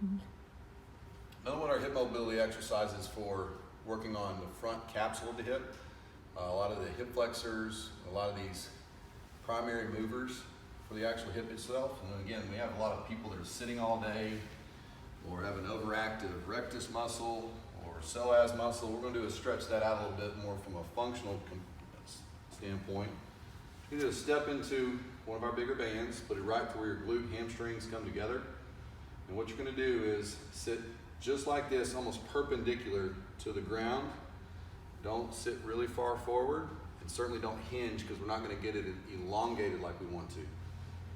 Another one of our hip mobility exercises for working on the front capsule of the hip. A lot of the hip flexors, a lot of these primary movers for the actual hip itself. And then again, we have a lot of people that are sitting all day or have an overactive rectus muscle or psoas muscle. We're going to do is stretch that out a little bit more from a functional standpoint. You do is step into one of our bigger bands, put it right to where your glute hamstrings come together. And what you're going to do is sit just like this, almost perpendicular to the ground. Don't sit really far forward, and certainly don't hinge because we're not going to get it elongated like we want to.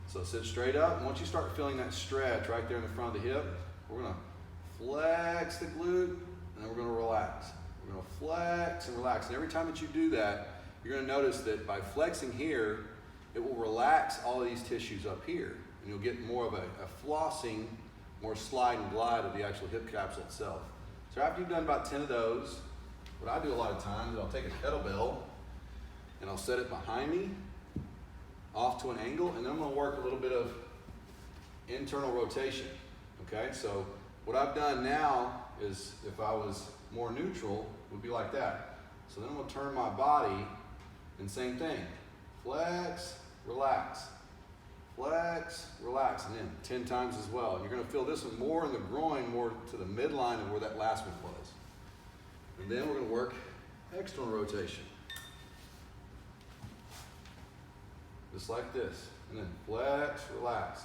So sit straight up, and once you start feeling that stretch right there in the front of the hip, we're going to flex the glute, and then we're going to relax. We're going to flex and relax. And every time that you do that, you're going to notice that by flexing here, it will relax all of these tissues up here, and you'll get more of a flossing, more slide and glide of the actual hip capsule itself. So after you've done about 10 of those, what I do a lot of times is I'll take a kettlebell and I'll set it behind me off to an angle, and then I'm going to work a little bit of internal rotation. Okay, so what I've done now is, if I was more neutral, would be like that. So then I'm going to turn my body and same thing. Flex, relax. Flex, relax, and then 10 times as well. And you're going to feel this one more in the groin, more to the midline of where that last one was. And then we're going to work external rotation. Just like this. And then flex, relax.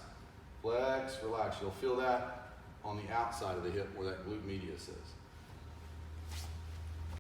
Flex, relax. You'll feel that on the outside of the hip where that glute medius is.